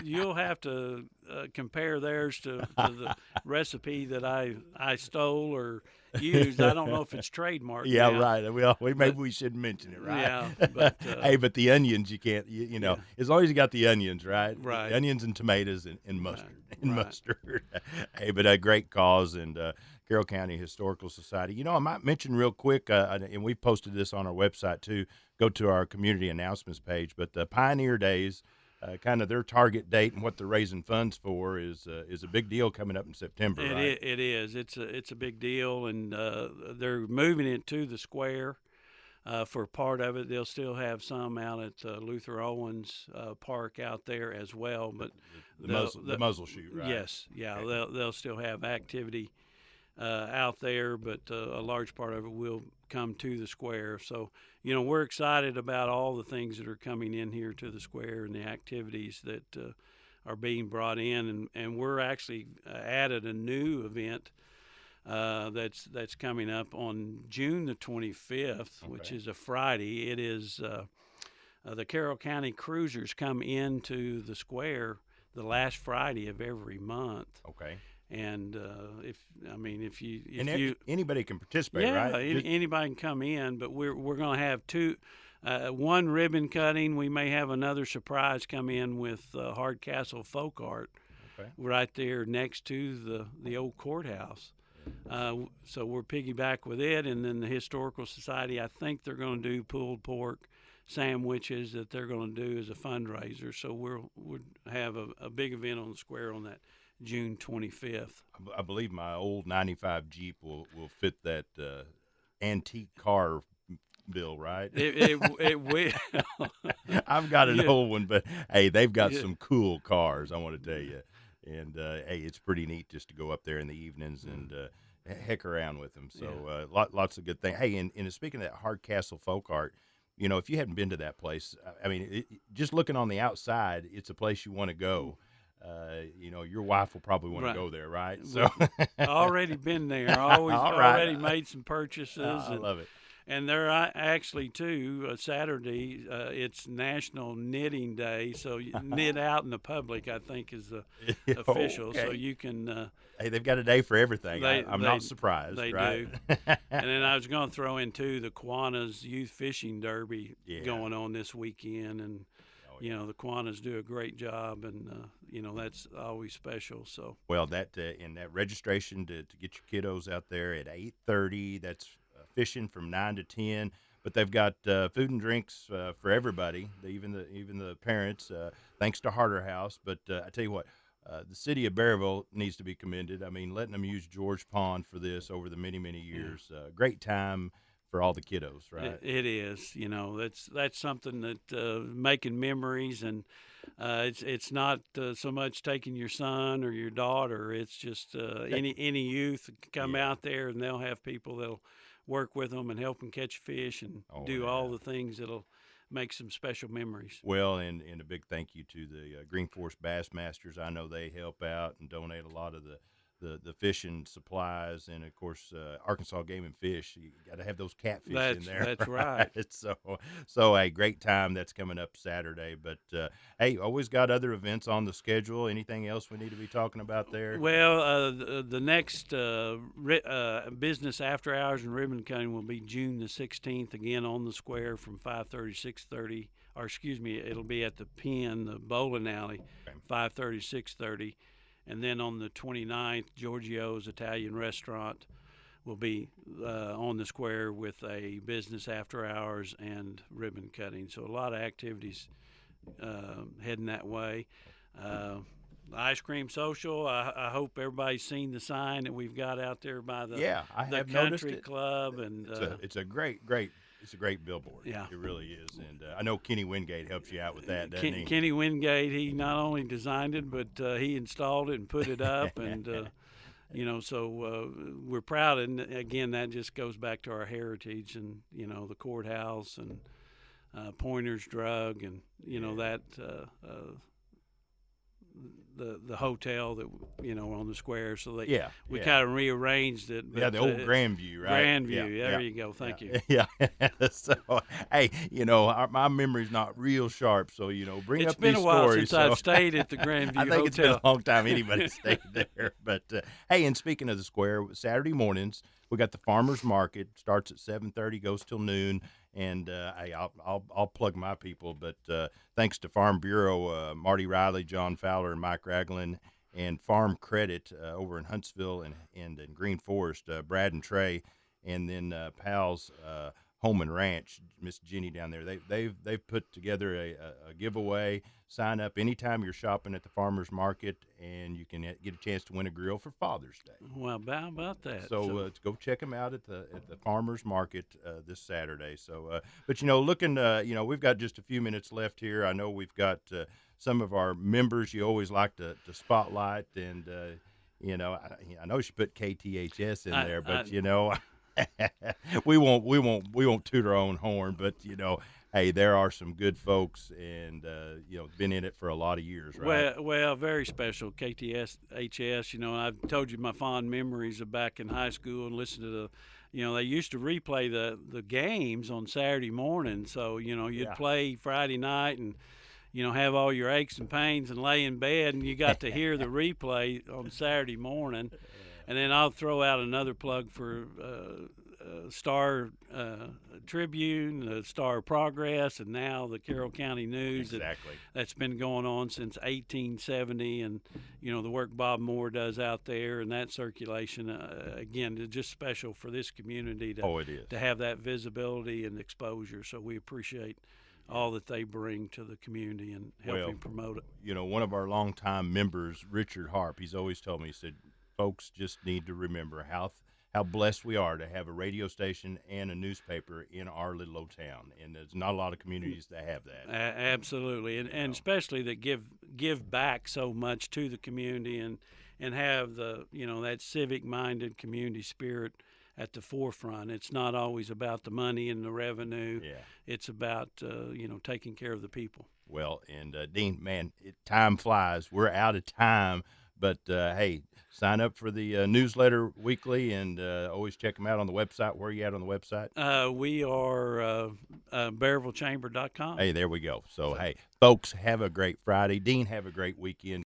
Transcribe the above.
You'll have to compare theirs to the recipe that I stole or used. I don't know if it's trademarked Yeah, now, right. We maybe but we shouldn't mention it, right? yeah, but Hey, but the onions you can't. yeah, As long as you got the onions, right? right, Onions and tomatoes and right, mustard and right. mustard. Hey, but a great cause and Carroll County Historical Society. I might mention real quick, and we posted this on our website too. Go to our community announcements page. But the Pioneer Days. Kind of their target date and what they're raising funds for is a big deal coming up in September, right? It is. It's a big deal, and they're moving it to the square. For part of it, they'll still have some out at Luther Owens Park out there as well. But The muzzle shoot, right? yes, yeah, Okay. they'll still have activity out there, but a large part of it will come to the square. So, we're excited about all the things that are coming in here to the square and the activities that are being brought in. And we're actually added a new event that's coming up on June the 25th, which Okay. is a Friday. It is the Carroll County Cruisers come into the square the last Friday of every month. Okay. And And if you anybody can participate, yeah, right? anybody can come in, but we're going to have one ribbon cutting. We may have another surprise come in with Hardcastle Folk Art Okay. right there next to the old courthouse. So we're piggyback with it, and then the Historical Society. I think they're going to do pulled pork sandwiches that they're going to do as a fundraiser. So we'll have a big event on the square on that June 25th. I believe my old '95 Jeep will fit that antique car bill, right? It will. I've got an Yeah, old one, but hey, they've got yeah, some cool cars. I want to tell you, and hey, it's pretty neat just to go up there in the evenings and heck around with them. So yeah. lots of good things. Hey, and speaking of that Hardcastle folk art, if you hadn't been to that place, I mean, just looking on the outside, it's a place you want to go. Your wife will probably want to Right. go there, right? So, We already been there. Always all right, already made some purchases, I love it. and they're actually too Saturday. It's National Knitting Day, so knit out in the public. I think is the official. So Okay. you can. Hey, they've got a day for everything. They I'm they not surprised, they right? do. And then I was going to throw in too the Kiwanis Youth Fishing Derby Yeah. going on this weekend, and Oh yeah. the Kiwanis do a great job, and that's always special. So Well, that and that registration to get your kiddos out there at 8:30. That's fishing from 9 to 10. But they've got food and drinks for everybody, even the parents. Thanks to Harder House. But I tell you what, the city of Berryville needs to be commended. I mean, letting them use George Pond for this over the many yeah. years. Great time for all the kiddos, right? It is, that's something that making memories, and it's not so much taking your son or your daughter. It's just any youth can come Yeah. out there, and they'll have people that'll work with them and help them catch fish and Oh do all yeah. the things that'll make some special memories. Well, and a big thank you to the Green Forest Bass Masters. I know they help out and donate a lot of the fishing supplies, and of course Arkansas Game and Fish. You got to have those catfish in there, That's right? right. So a great time that's coming up Saturday. But hey, always got other events on the schedule. Anything else we need to be talking about there? Well, the next business after hours and ribbon cutting will be June the 16th, again on the square from 5:30 to 6:30. Or excuse me, it'll be at the Pen, the bowling alley, Okay. 5:30 to 6:30. And then on the 29th, Giorgio's Italian Restaurant will be on the square with a business after hours and ribbon cutting. So a lot of activities heading that way. Uh, Ice Cream Social. I hope everybody's seen the sign that we've got out there by Yeah, I the have noticed country it. club, and It's a great billboard. yeah. It really is, and I know Kenny Wingate helps you out with that, doesn't he? Kenny Wingate. He not only designed it, but he installed it and put it up, and so we're proud. And again, that just goes back to our heritage, and the courthouse and Pointer's Drug, and Yeah. that the hotel that on the square, so we yeah. kind of rearranged it. Yeah, But, the old Grandview, right? Grandview, there you go. Thank you. Yeah. So, hey, my memory's not real sharp, so bring It's up been these a while stories. since I've stayed at the Grandview I think Hotel. it's been a long time anybody stayed there. But hey, and speaking of the square, Saturday mornings we got the farmers market. Starts at 7:30, goes till noon. And hey, I'll plug my people, but thanks to Farm Bureau, Marty Riley, John Fowler, and Mike Ragland, and Farm Credit over in Huntsville and in Green Forest, Brad and Trey, and then Pal's Home and Ranch, Miss Jenny down there. They've put together a giveaway. Sign up anytime you're shopping at the farmers market, and you can get a chance to win a grill for Father's Day. Well, how about that? So go check them out at the farmers market this Saturday. So, but looking, we've got just a few minutes left here. I know we've got some of our members you always like to spotlight, and I know you should put KTHS in there, but we won't toot our own horn, but hey, there are some good folks, and been in it for a lot of years, right? Well, very special KTHS. I've told you my fond memories of back in high school and listening to they used to replay the games on Saturday morning. So you'd play Friday night and have all your aches and pains and lay in bed, and you got to hear the replay on Saturday morning. And then I'll throw out another plug for Star Tribune, Star Progress, and now the Carroll County News. Exactly. That's been going on since 1870, and the work Bob Moore does out there and that circulation. Again, it's just special for this community to have that visibility and exposure. So we appreciate all that they bring to the community and helping promote it. One of our longtime members, Richard Harp, he's always told me, he said, folks just need to remember how blessed we are to have a radio station and a newspaper in our little old town, and there's not a lot of communities that have that. Absolutely, and especially that give back so much to the community and have the that civic-minded community spirit at the forefront. It's not always about the money and the revenue. Yeah. It's about taking care of the people. Well, and Dean, man, time flies. We're out of time, but hey, sign up for the newsletter weekly, and always check them out on the website. Where are you at on the website? We are BerryvilleChamber.com. Hey, there we go. So, hey, folks, have a great Friday. Dean, have a great weekend.